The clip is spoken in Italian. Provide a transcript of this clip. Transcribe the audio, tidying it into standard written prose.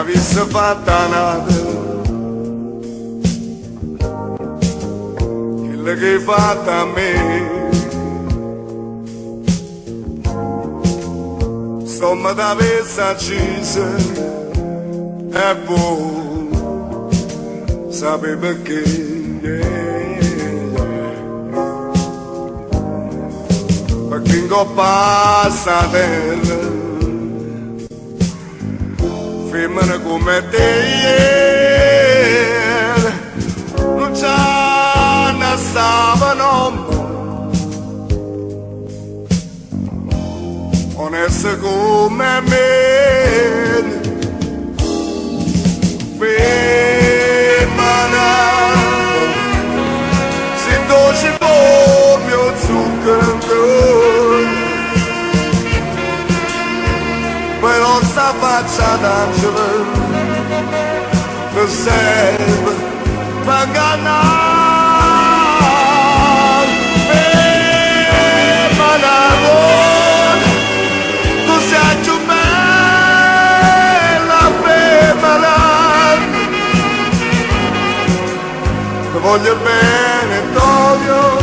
avesse fatta nata, quella che hai fatto a me. Insomma t'avesse accesa e voi sapete perché, perché in coppa sta terra femmine come te non c'è ne stavano oneste come me. Femmina si dolce proprio zucchero, però sta faccia d'angelo che serve per ingannare. Femmina tu sei più bella, femmina, ti voglio bene, Tonio.